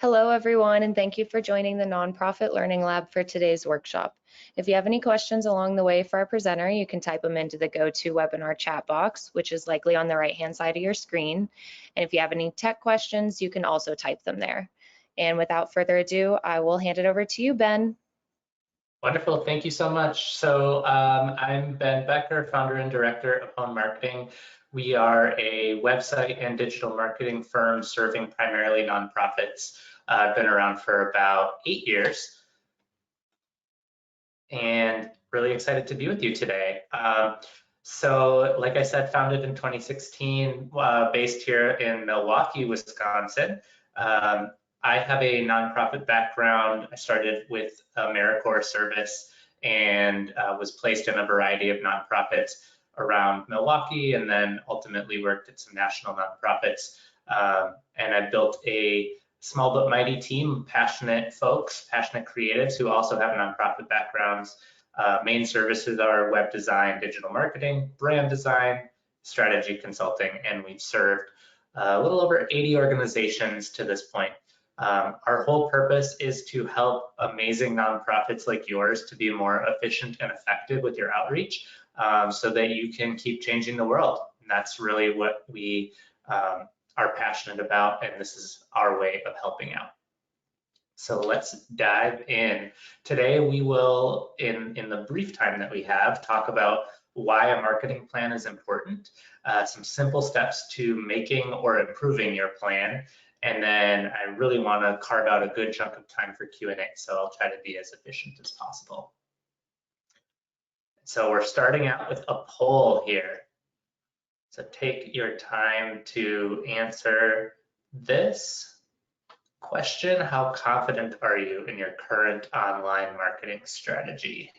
Hello, everyone, and thank you for joining the Nonprofit Learning Lab for today's workshop. If you have any questions along the way for our presenter, you can type them into the GoToWebinar chat box, which is likely on the right-hand side of your screen. And if you have any tech questions, you can also type them there. And without further ado, I will hand it over to you, Ben. Wonderful, thank you so much. So I'm Ben Becker, founder and director of Hone Marketing. We are a website and digital marketing firm serving primarily nonprofits. I've been around for about 8 years and really excited to be with you today. So like I said, founded in 2016, based here in Milwaukee, Wisconsin. I have a nonprofit background. I started with AmeriCorps service and was placed in a variety of nonprofits around Milwaukee, and then ultimately worked at some national nonprofits. And I built a small but mighty team of passionate folks, passionate creatives who also have nonprofit backgrounds. Main services are web design, digital marketing, brand design, strategy consulting, and we've served a little over 80 organizations to this point. Our whole purpose is to help amazing nonprofits like yours to be more efficient and effective with your outreach so that you can keep changing the world. And that's really what we are passionate about, and this is our way of helping out. So let's dive in. Today we will, in the brief time that we have, talk about why a marketing plan is important, some simple steps to making or improving your plan, and then I really want to carve out a good chunk of time for Q&A, so I'll try to be as efficient as possible. So we're starting out with a poll here. So take your time to answer this question. How confident are you in your current online marketing strategy?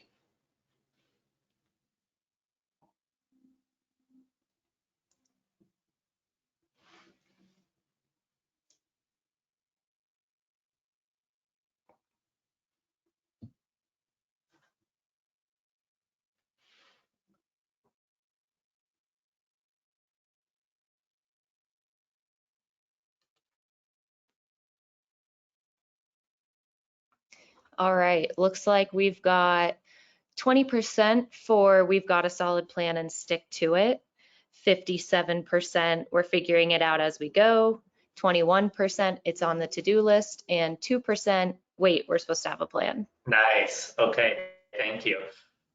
All right, looks like we've got 20% for we've got a solid plan and stick to it. 57% we're figuring it out as we go. 21% it's on the to-do list, and 2% wait, we're supposed to have a plan. Nice. Okay, thank you.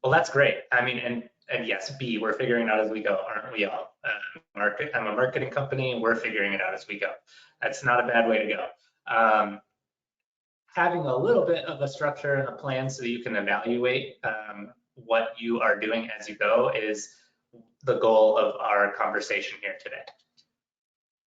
Well, that's great. I mean, and yes, B, we're figuring it out as we go, aren't we all? I'm a marketing company, and we're figuring it out as we go. That's not a bad way to go. Having a little bit of a structure and a plan so that you can evaluate what you are doing as you go is the goal of our conversation here today.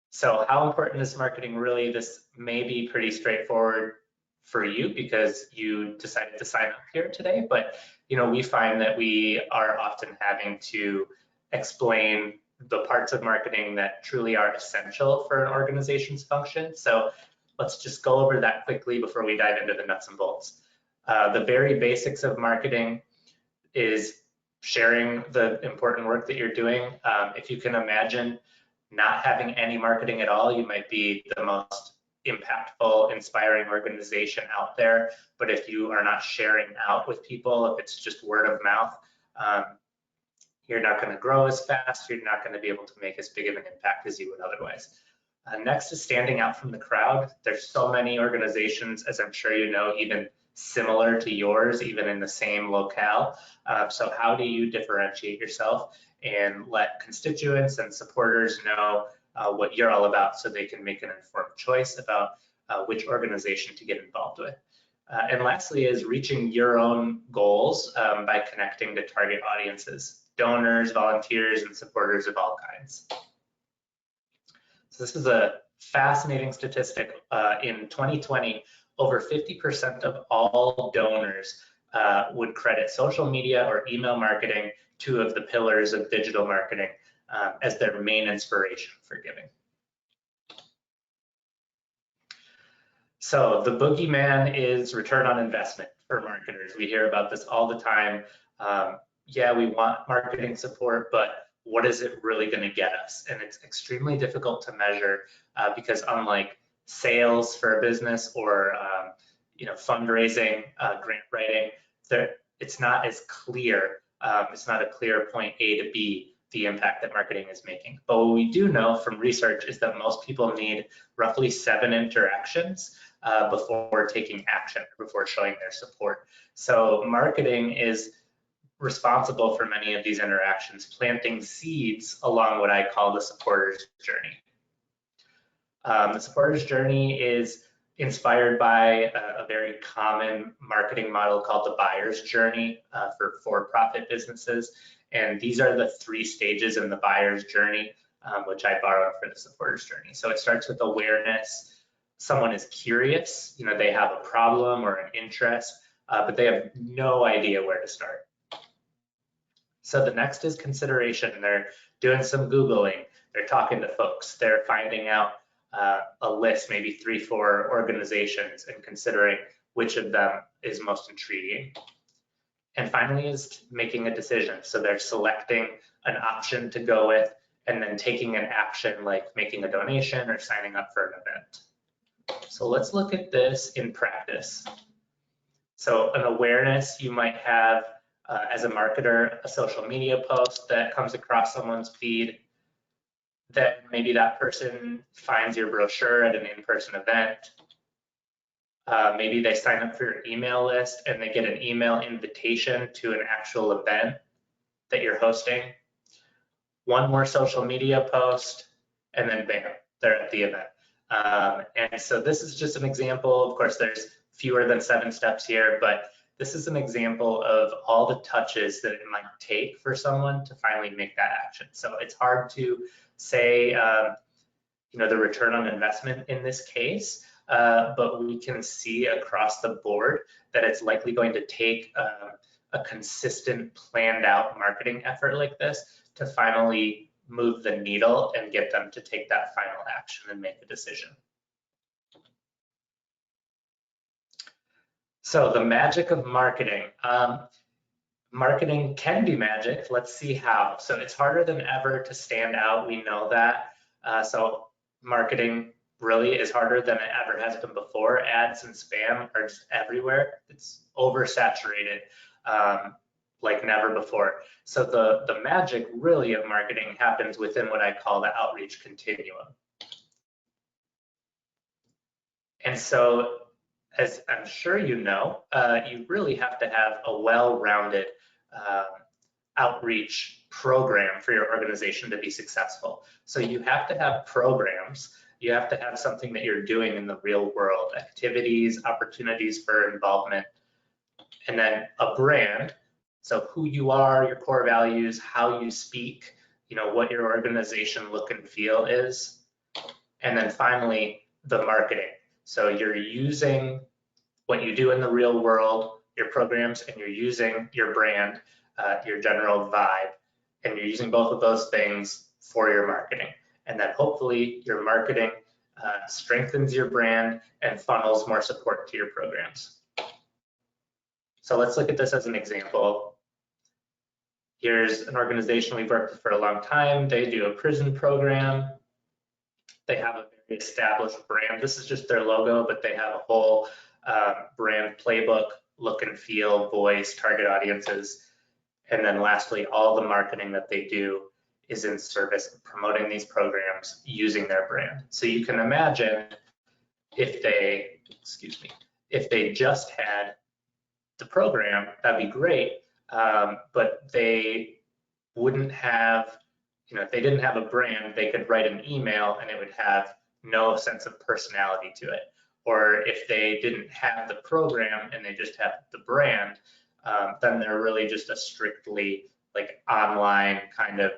So how important is marketing really? This may be pretty straightforward for you because you decided to sign up here today, but we find that we are often having to explain the parts of marketing that truly are essential for an organization's function. So let's just go over that quickly before we dive into the nuts and bolts. The very basics of marketing is sharing the important work that you're doing. If you can imagine not having any marketing at all, you might be the most impactful, inspiring organization out there. But if you are not sharing out with people, if it's just word of mouth, you're not going to grow as fast. You're not going to be able to make as big of an impact as you would otherwise. Next is standing out from the crowd. There's so many organizations, as I'm sure you know, even similar to yours, even in the same locale. So how do you differentiate yourself and let constituents and supporters know what you're all about so they can make an informed choice about which organization to get involved with? And lastly is reaching your own goals by connecting to target audiences, donors, volunteers, and supporters of all kinds. So this is a fascinating statistic. In 2020, over 50% of all donors would credit social media or email marketing, two of the pillars of digital marketing, as their main inspiration for giving. So the boogeyman is return on investment for marketers. We hear about this all the time. Yeah, we want marketing support, but what is it really going to get us? And it's extremely difficult to measure because unlike sales for a business or fundraising, grant writing, it's not as clear. It's not a clear point A to B, the impact that marketing is making. But what we do know from research is that most people need roughly 7 interactions before taking action, before showing their support. So marketing is responsible for many of these interactions, planting seeds along what I call the supporter's journey. The supporter's journey is inspired by a very common marketing model called the buyer's journey for-profit businesses. And these are the 3 stages in the buyer's journey, which I borrowed for the supporter's journey. So it starts with awareness. Someone is curious, they have a problem or an interest, but they have no idea where to start. So the next is consideration. They're doing some Googling, they're talking to folks, they're finding out a list, maybe 3, 4 organizations, and considering which of them is most intriguing. And finally is making a decision. So they're selecting an option to go with and then taking an action like making a donation or signing up for an event. So let's look at this in practice. So an awareness, you might have as a marketer, a social media post that comes across someone's feed. That maybe that person finds your brochure at an in-person event. Maybe they sign up for your email list and they get an email invitation to an actual event that you're hosting. One more social media post, and then bam, they're at the event. And so this is just an example. Of course, there's fewer than 7 steps here, but this is an example of all the touches that it might take for someone to finally make that action. So it's hard to say, the return on investment in this case, but we can see across the board that it's likely going to take a consistent, planned out marketing effort like this to finally move the needle and get them to take that final action and make a decision. So the magic of marketing. Marketing can be magic. Let's see how. So it's harder than ever to stand out. We know that. So marketing really is harder than it ever has been before. Ads and spam are just everywhere. It's oversaturated like never before. So the magic really of marketing happens within what I call the outreach continuum. And so, as I'm sure you know, you really have to have a well-rounded outreach program for your organization to be successful. So you have to have programs, you have to have something that you're doing in the real world, activities, opportunities for involvement, and then a brand. So who you are, your core values, how you speak, what your organization look and feel is. And then finally, the marketing. So you're using what you do in the real world, your programs, and you're using your brand, your general vibe, and you're using both of those things for your marketing. And then hopefully your marketing strengthens your brand and funnels more support to your programs. So let's look at this as an example. Here's an organization we've worked with for a long time. They do a prison program. They have a very established brand. This is just their logo, but they have a whole brand playbook, look and feel, voice, target audiences. And then lastly, all the marketing that they do is in service of promoting these programs using their brand. So you can imagine if they, if they just had the program, that'd be great. But they wouldn't have, if they didn't have a brand, they could write an email and it would have no sense of personality to it. Or if they didn't have the program and they just have the brand, then they're really just a strictly like online kind of,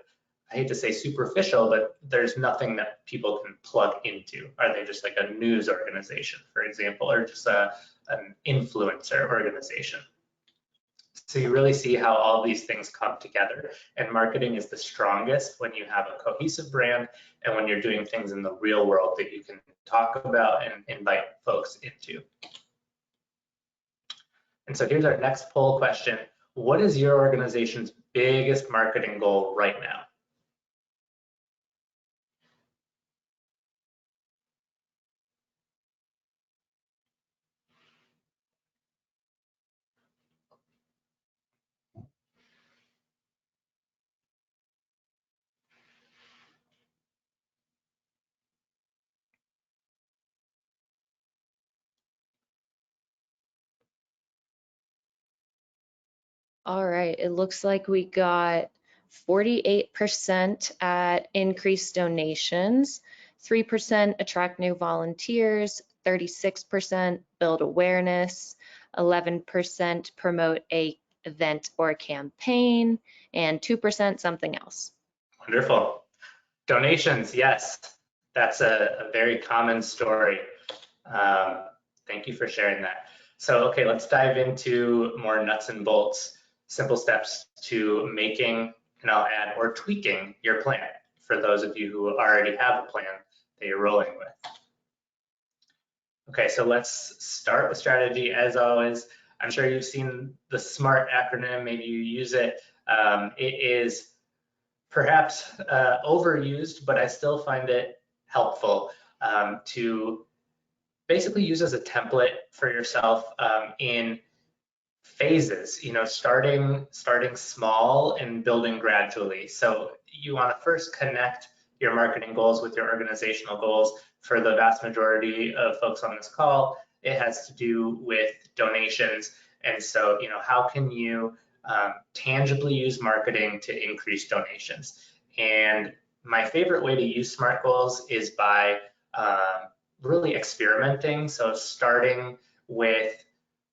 I hate to say superficial, but there's nothing that people can plug into. Are they just like a news organization, for example, or just an influencer organization? So you really see how all these things come together, and marketing is the strongest when you have a cohesive brand and when you're doing things in the real world that you can talk about and invite folks into. And so here's our next poll question. What is your organization's biggest marketing goal right now? All right, it looks like we got 48% at increased donations, 3% attract new volunteers, 36% build awareness, 11% promote a event or campaign, and 2% something else. Wonderful. Donations, yes, that's a very common story. Um, Thank you for sharing that. So, okay, let's dive into more nuts and bolts, simple steps to making, and I'll add, or tweaking your plan for those of you who already have a plan that you're rolling with. Okay, so let's start with strategy. As always, I'm sure you've seen the SMART acronym, maybe you use it. It is perhaps overused, but I still find it helpful to basically use as a template for yourself in phases, starting small and building gradually. So you want to first connect your marketing goals with your organizational goals. For the vast majority of folks on this call, it has to do with donations. And so, how can you tangibly use marketing to increase donations? And my favorite way to use SMART goals is by really experimenting. So starting with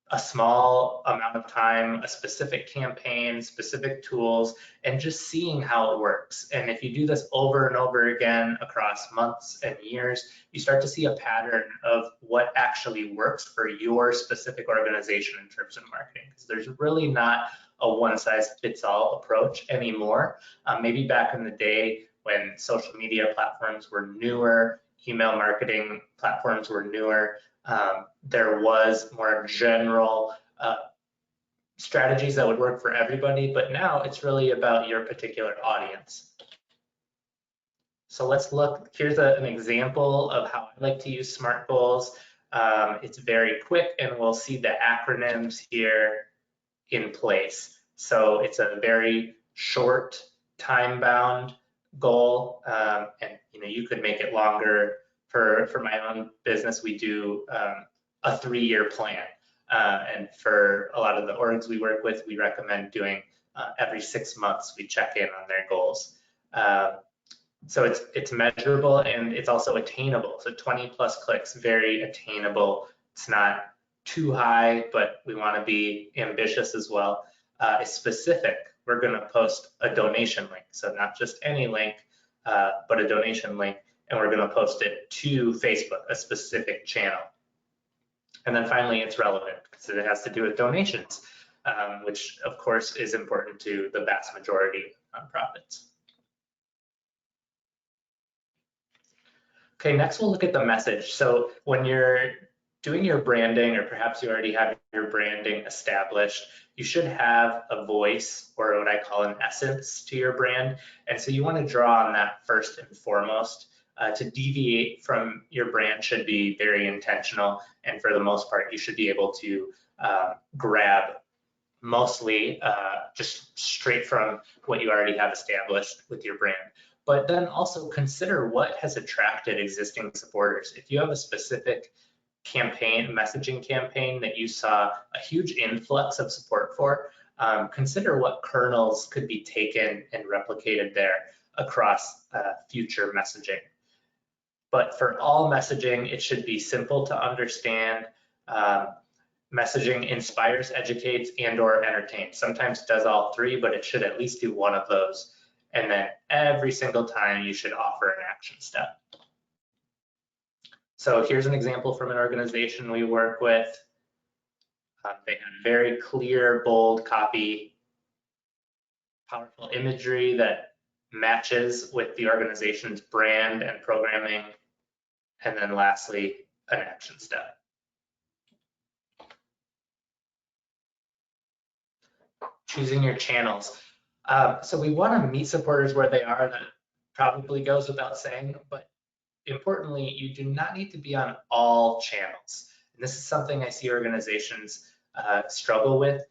a small amount of time, a specific campaign, specific tools, and just seeing how it works. And if you do this over and over again across months and years, you start to see a pattern of what actually works for your specific organization in terms of marketing. Because there's really not a one-size-fits-all approach anymore. Maybe back in the day when social media platforms were newer, email marketing platforms were newer, there was more general strategies that would work for everybody, but now it's really about your particular audience. So let's look, here's an example of how I like to use SMART goals. It's very quick and we'll see the acronyms here in place. So it's a very short time-bound goal, and you could make it longer. For my own business, we do a 3-year plan, and for a lot of the orgs we work with, we recommend doing every 6 months. We check in on their goals. So it's measurable and it's also attainable. So 20 plus clicks, very attainable. It's not too high, but we want to be ambitious as well. It's specific. We're going to post a donation link. So not just any link, but a donation link. And we're going to post it to Facebook, a specific channel. And then finally, it's relevant because it has to do with donations, which of course is important to the vast majority of nonprofits. Okay, next we'll look at the message. So when you're doing your branding, or perhaps you already have your branding established, you should have a voice, or what I call an essence, to your brand. And so you want to draw on that first and foremost. To deviate from your brand should be very intentional, and for the most part, you should be able to grab mostly just straight from what you already have established with your brand. But then also consider what has attracted existing supporters. If you have a specific campaign, messaging campaign that you saw a huge influx of support for, consider what kernels could be taken and replicated there across future messaging. But for all messaging, it should be simple to understand. Messaging inspires, educates, and/or entertains. Sometimes it does all three, but it should at least do one of those. And then every single time you should offer an action step. So here's an example from an organization we work with. They have very clear, bold copy, powerful imagery that matches with the organization's brand and programming. And then lastly, an action step. Choosing your channels. So we want to meet supporters where they are. That probably goes without saying, but importantly, you do not need to be on all channels. And this is something I see organizations struggle with.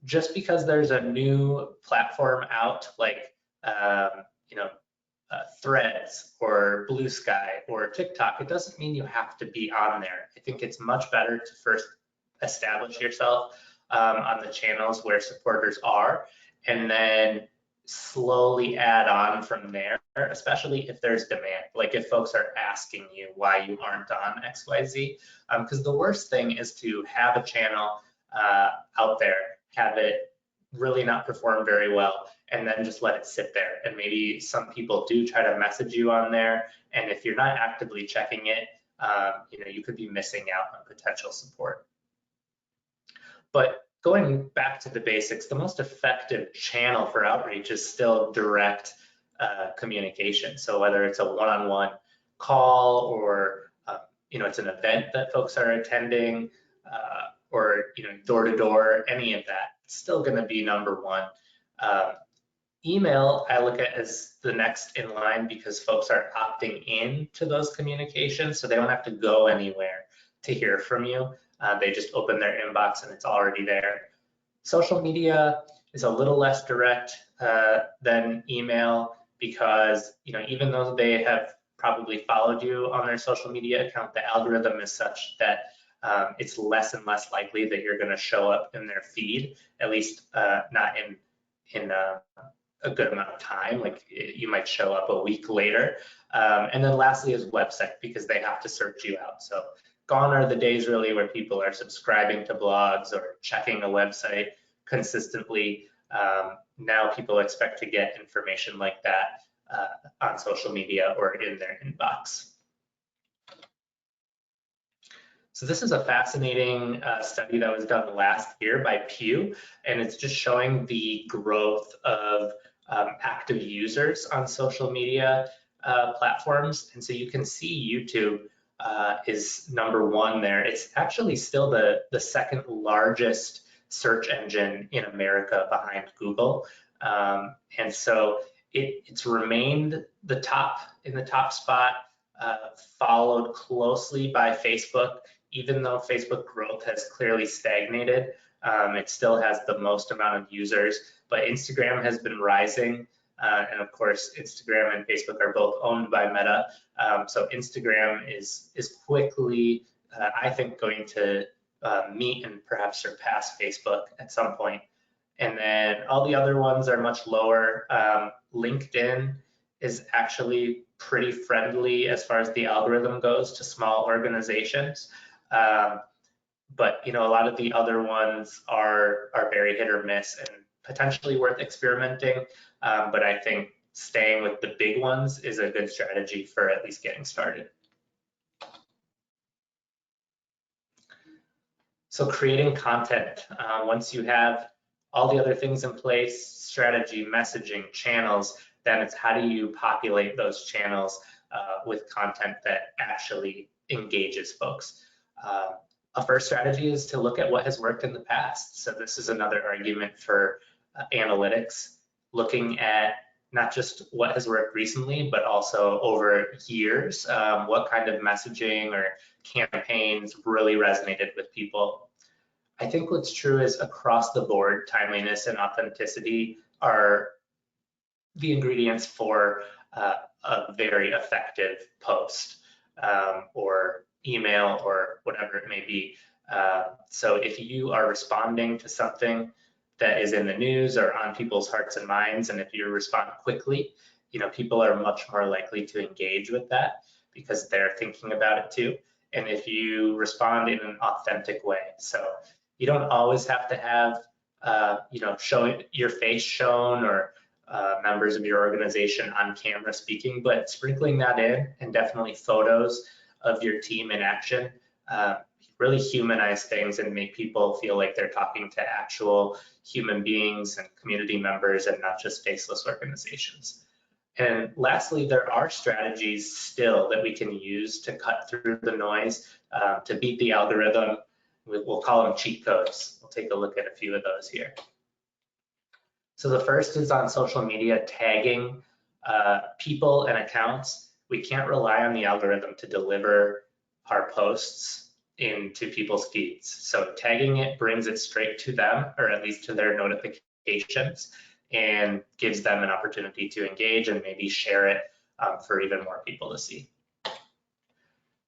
Just because there's a new platform out, like Threads or Blue Sky or TikTok, it doesn't mean you have to be on there. I think it's much better to first establish yourself on the channels where supporters are, and then slowly add on from there, especially if there's demand, like if folks are asking you why you aren't on XYZ. Because the worst thing is to have a channel out there, have it really not perform very well, and then just let it sit there. And maybe some people do try to message you on there, and if you're not actively checking it, you could be missing out on potential support. But going back to the basics, the most effective channel for outreach is still direct communication. So whether it's a one-on-one call or it's an event that folks are attending, or door-to-door, any of that, it's still going to be number one. Email, I look at as the next in line because folks are opting in to those communications, so they don't have to go anywhere to hear from you. They just open their inbox and it's already there. Social media is a little less direct than email because even though they have probably followed you on their social media account, the algorithm is such that it's less and less likely that you're going to show up in their feed, at least not in a good amount of time. Like you might show up a week later. And then lastly is website, because they have to search you out. So gone are the days really where people are subscribing to blogs or checking a website consistently. Now people expect to get information like that on social media or in their inbox. So this is a fascinating study that was done last year by Pew, and it's just showing the growth of active users on social media platforms. And so you can see YouTube is number one there. It's actually still the second largest search engine in America behind Google. And so it's remained in the top spot, followed closely by Facebook. Even though Facebook growth has clearly stagnated, it still has the most amount of users, but Instagram has been rising. And of course, Instagram and Facebook are both owned by Meta. So Instagram is quickly, I think, going to meet and perhaps surpass Facebook at some point. And then all the other ones are much lower. LinkedIn is actually pretty friendly as far as the algorithm goes to small organizations. But a lot of the other ones are very hit or miss and potentially worth experimenting. But I think staying with the big ones is a good strategy for at least getting started. So creating content, once you have all the other things in place, strategy, messaging, channels, then it's how do you populate those channels with content that actually engages folks. A first strategy is to look at what has worked in the past. So this is another argument for analytics, looking at not just what has worked recently, but also over years, what kind of messaging or campaigns really resonated with people. I think what's true is across the board, timeliness and authenticity are the ingredients for a very effective post or email or whatever it may be. So if you are responding to something that is in the news or on people's hearts and minds, and if you respond quickly, people are much more likely to engage with that because they're thinking about it too. And if you respond in an authentic way, so you don't always have to have showing your face shown or members of your organization on camera speaking, but sprinkling that in, and definitely photos of your team in action, really humanize things and make people feel like they're talking to actual human beings and community members and not just faceless organizations. And lastly, there are strategies still that we can use to cut through the noise, to beat the algorithm. We'll call them cheat codes. We'll take a look at a few of those here. So the first is on social media, tagging people and accounts. We can't rely on the algorithm to deliver our posts into people's feeds. So tagging it brings it straight to them, or at least to their notifications, and gives them an opportunity to engage and maybe share it for even more people to see.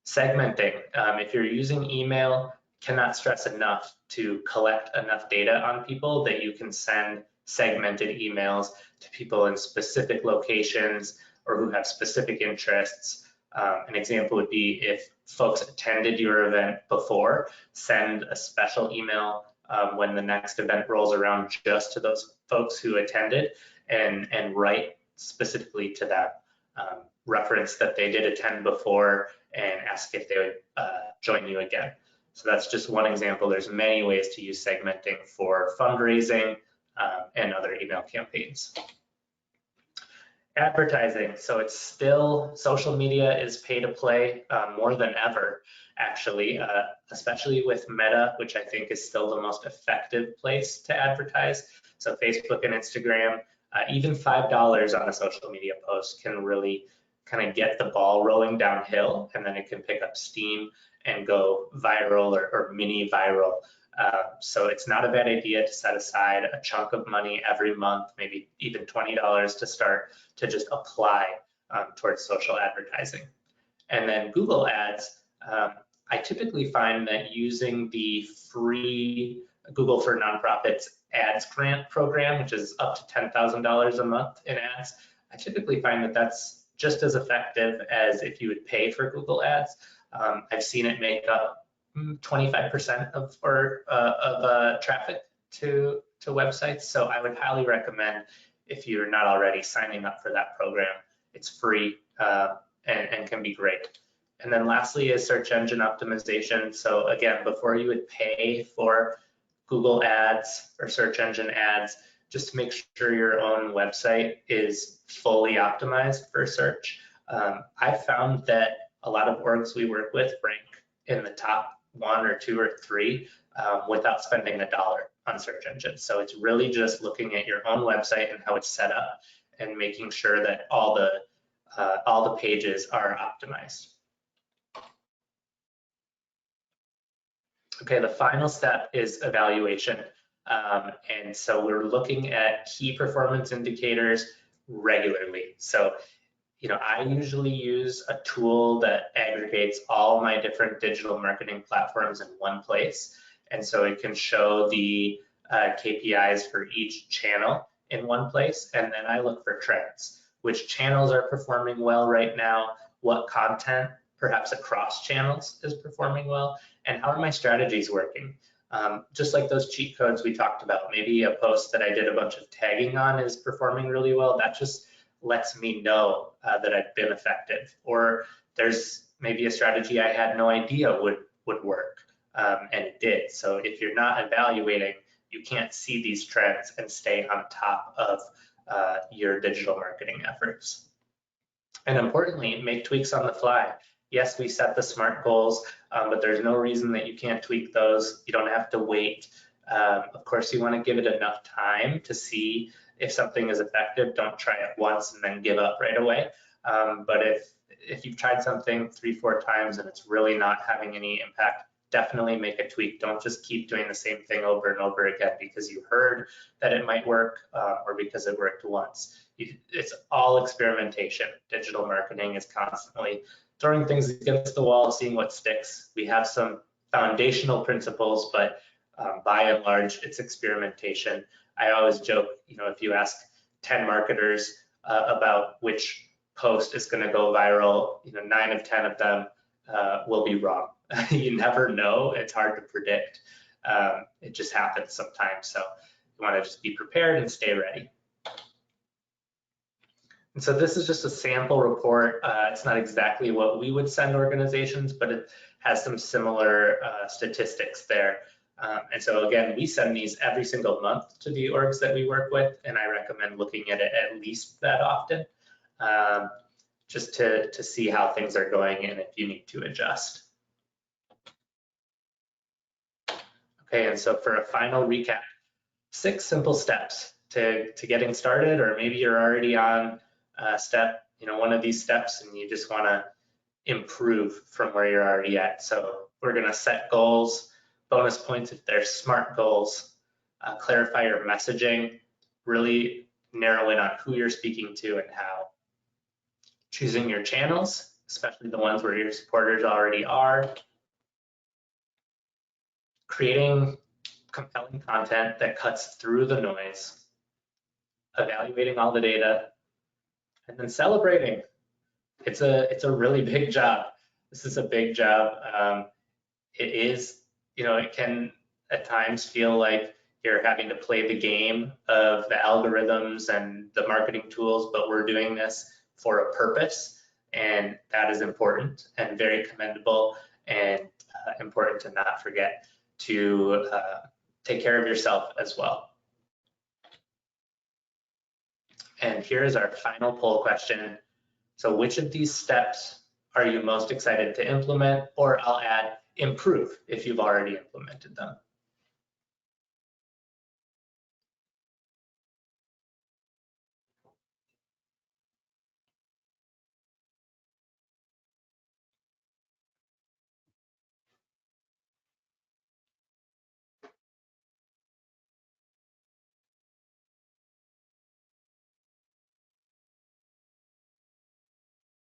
Segmenting, if you're using email, cannot stress enough to collect enough data on people that you can send segmented emails to people in specific locations or who have specific interests. An example would be if folks attended your event before, send a special email when the next event rolls around just to those folks who attended, and write specifically to them. Reference that they did attend before and ask if they would join you again. So that's just one example. There's many ways to use segmenting for fundraising and other email campaigns. Advertising, so it's still, social media is pay to play more than ever, actually, especially with Meta, which I think is still the most effective place to advertise. So Facebook and Instagram, even $5 on a social media post can really kind of get the ball rolling downhill, and then it can pick up steam and go viral or mini viral. So it's not a bad idea to set aside a chunk of money every month, maybe even $20 to start to just apply towards social advertising. And then Google Ads, I typically find that using the free Google for Nonprofits ads grant program, which is up to $10,000 a month in ads, I typically find that that's just as effective as if you would pay for Google Ads. I've seen it make up 25% of traffic to websites. So I would highly recommend, if you're not already, signing up for that program. It's free and can be great. And then lastly is search engine optimization. So again, before you would pay for Google Ads or search engine ads, just to make sure your own website is fully optimized for search. I've found that a lot of orgs we work with rank in the top 1 or 2 or 3 without spending $1 on search engines. So it's really just looking at your own website and how it's set up and making sure that all the pages are optimized. Okay, the final step is evaluation. And so we're looking at key performance indicators regularly. So, I usually use a tool that aggregates all my different digital marketing platforms in one place. And so it can show the KPIs for each channel in one place. And then I look for trends. Which channels are performing well right now? What content, perhaps across channels, is performing well? And how are my strategies working? Just like those cheat codes we talked about, maybe a post that I did a bunch of tagging on is performing really well. That just lets me know that I've been effective. Or there's maybe a strategy I had no idea would work, and it did. So if you're not evaluating, you can't see these trends and stay on top of your digital marketing efforts. And importantly, make tweaks on the fly. Yes, we set the SMART goals, but there's no reason that you can't tweak those. You don't have to wait. Of course, you want to give it enough time to see if something is effective. Don't try it once and then give up right away. But if you've tried something 3-4 times and it's really not having any impact, definitely make a tweak. Don't just keep doing the same thing over and over again because you heard that it might work or because it worked once. It's all experimentation. Digital marketing is constantly throwing things against the wall, seeing what sticks. We have some foundational principles, but by and large, it's experimentation. I always joke, if you ask 10 marketers about which post is going to go viral, 9 of 10 of them will be wrong. You never know. It's hard to predict. It just happens sometimes. So you want to just be prepared and stay ready. And so this is just a sample report. It's not exactly what we would send organizations, but it has some similar statistics there. And so again, we send these every single month to the orgs that we work with, and I recommend looking at it at least that often, just to see how things are going and if you need to adjust. Okay, and so for a final recap, 6 simple steps to getting started, or maybe you're already on step, one of these steps and you just want to improve from where you're already at. So we're going to set goals, bonus points if they're SMART goals, clarify your messaging, really narrow in on who you're speaking to and how. Choosing your channels, especially the ones where your supporters already are. creating compelling content that cuts through the noise, evaluating all the data, and then celebrating. It's a really big job. This is a big job. It is, it can at times feel like you're having to play the game of the algorithms and the marketing tools, but we're doing this for a purpose, and that is important and very commendable, and important to not forget to take care of yourself as well. And here's our final poll question. So which of these steps are you most excited to implement, or I'll add improve if you've already implemented them?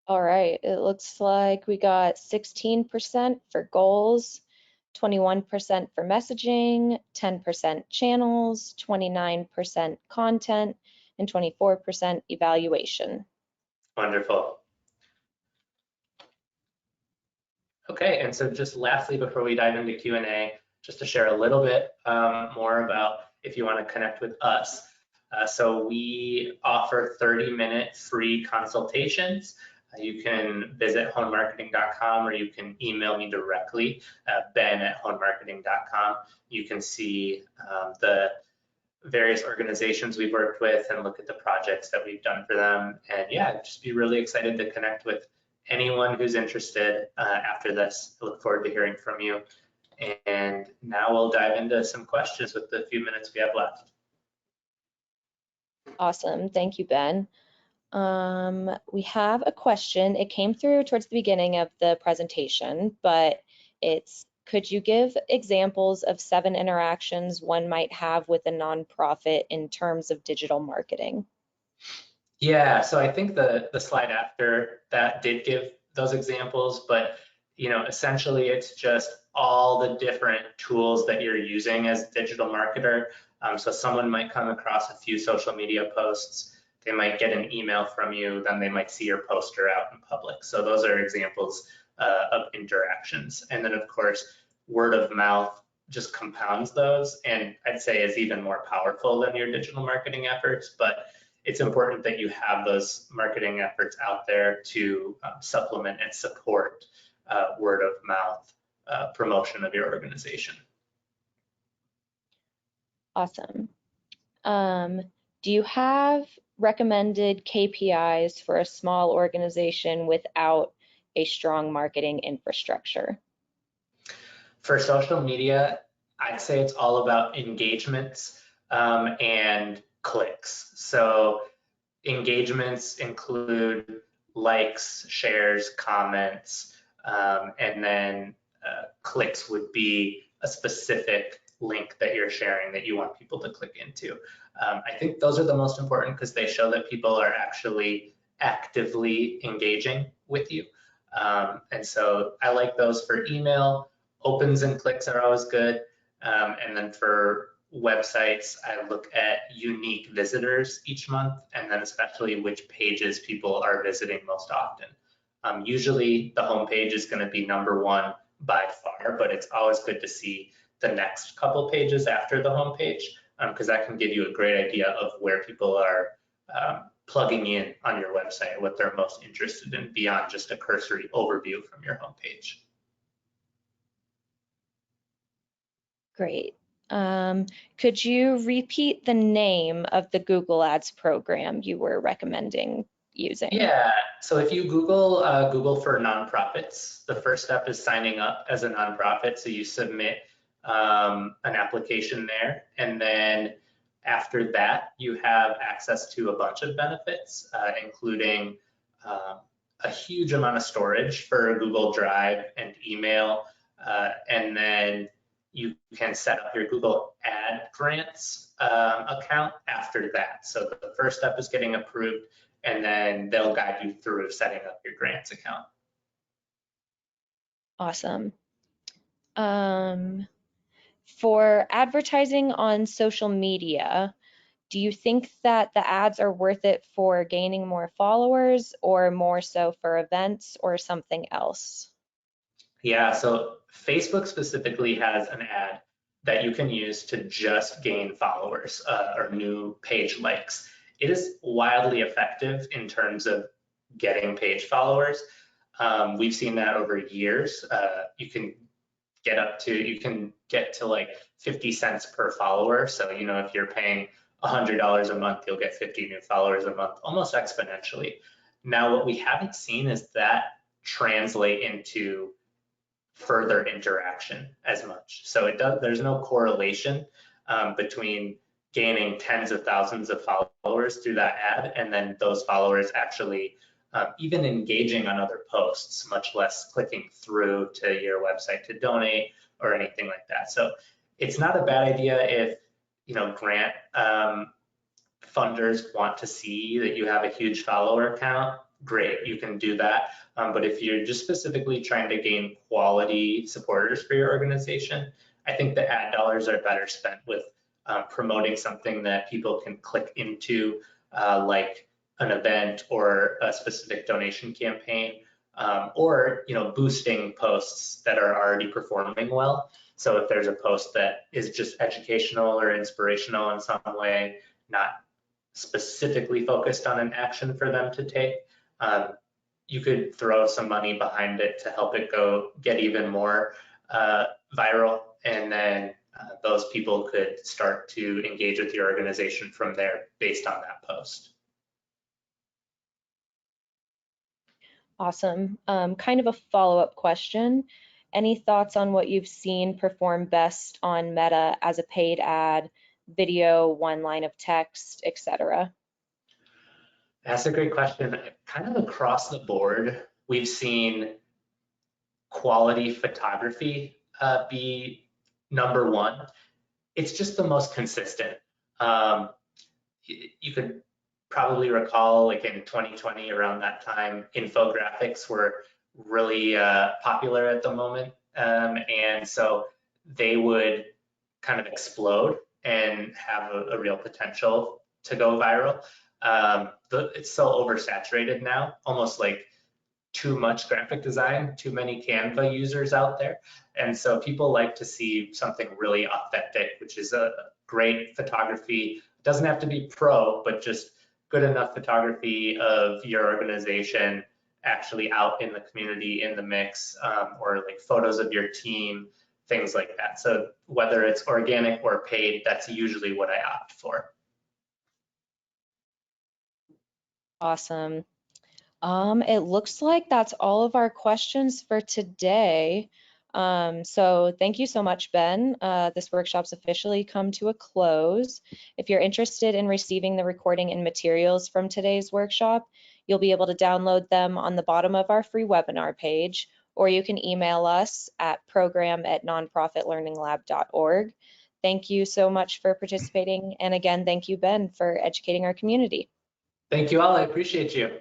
All right, it looks like we got 16% for goals, 21% for messaging, 10% channels, 29% content, and 24% evaluation. Wonderful. Okay, and so just lastly, before we dive into Q&A, just to share a little bit more about if you want to connect with us. So we offer 30-minute free consultations. You can visit honemarketing.com, or you can email me directly, ben@honemarketing.com. You can see the various organizations we've worked with and look at the projects that we've done for them. And yeah, just be really excited to connect with anyone who's interested after this. I look forward to hearing from you. And now we'll dive into some questions with the few minutes we have left. Awesome, thank you, Ben. We have a question. It came through towards the beginning of the presentation, but it's, could you give examples of 7 interactions one might have with a nonprofit in terms of digital marketing? Yeah, so I think the slide after that did give those examples, but essentially it's just all the different tools that you're using as a digital marketer. So someone might come across a few social media posts, they might get an email from you, then they might see your poster out in public. So those are examples of interactions. And then of course, word of mouth just compounds those, and I'd say is even more powerful than your digital marketing efforts. But it's important that you have those marketing efforts out there to supplement and support word of mouth promotion of your organization. Awesome. Do you have recommended KPIs for a small organization without a strong marketing infrastructure? For social media, I'd say it's all about engagements and clicks. So engagements include likes, shares, comments, and then clicks would be a specific link that you're sharing that you want people to click into. I think those are the most important because they show that people are actually actively engaging with you. And so I like those for email. Opens and clicks are always good. And then for websites, I look at unique visitors each month, and then especially which pages people are visiting most often. Usually the homepage is going to be #1 by far, but it's always good to see the next couple pages after the homepage, because that can give you a great idea of where people are plugging in on your website, what they're most interested in beyond just a cursory overview from your homepage. Great. Could you repeat the name of the Google Ads program you were recommending using? Yeah, so if you Google for nonprofits, the first step is signing up as a nonprofit. So you submit an application there, and then after that, you have access to a bunch of benefits, including a huge amount of storage for Google Drive and email, and then you can set up your Google Ad Grants account after that. So the first step is getting approved, and then they'll guide you through setting up your grants account. Awesome. For advertising on social media, do you think that the ads are worth it for gaining more followers or more so for events or something else? Yeah, so Facebook specifically has an ad that you can use to just gain followers or new page likes. It is wildly effective in terms of getting page followers. We've seen that over years. You can get to like 50 cents per follower. So, if you're paying $100 a month, you'll get 50 new followers a month, almost exponentially. Now, what we haven't seen is that translate into further interaction as much. So there's no correlation between gaining tens of thousands of followers through that ad and then those followers actually even engaging on other posts, much less clicking through to your website to donate or anything like that. So it's not a bad idea if grant funders want to see that you have a huge follower count. Great, you can do that. But if you're just specifically trying to gain quality supporters for your organization, I think the ad dollars are better spent with promoting something that people can click into, like an event or a specific donation campaign, or boosting posts that are already performing well. So if there's a post that is just educational or inspirational in some way, not specifically focused on an action for them to take, um, you could throw some money behind it to help it get even more viral, and then those people could start to engage with your organization from there based on that post. Awesome. Kind of a follow-up question. Any thoughts on what you've seen perform best on Meta as a paid ad, video, one line of text, etc.? That's a great question. Kind of across the board, we've seen quality photography be number one. It's just the most consistent. Um, you could probably recall, like in 2020, around that time, infographics were really popular at the moment. And so they would kind of explode and have a real potential to go viral. It's so oversaturated now, almost like too much graphic design, too many Canva users out there. And so people like to see something really authentic, which is a great photography. It doesn't have to be pro, but just good enough photography of your organization actually out in the community, in the mix, or like photos of your team, things like that. So whether it's organic or paid, that's usually what I opt for. Awesome. It looks like that's all of our questions for today. So thank you so much, Ben. This workshop's officially come to a close. If you're interested in receiving the recording and materials from today's workshop, you'll be able to download them on the bottom of our free webinar page, or you can email us at program@nonprofitlearninglab.org. Thank you so much for participating. And again, thank you, Ben, for educating our community. Thank you all. I appreciate you.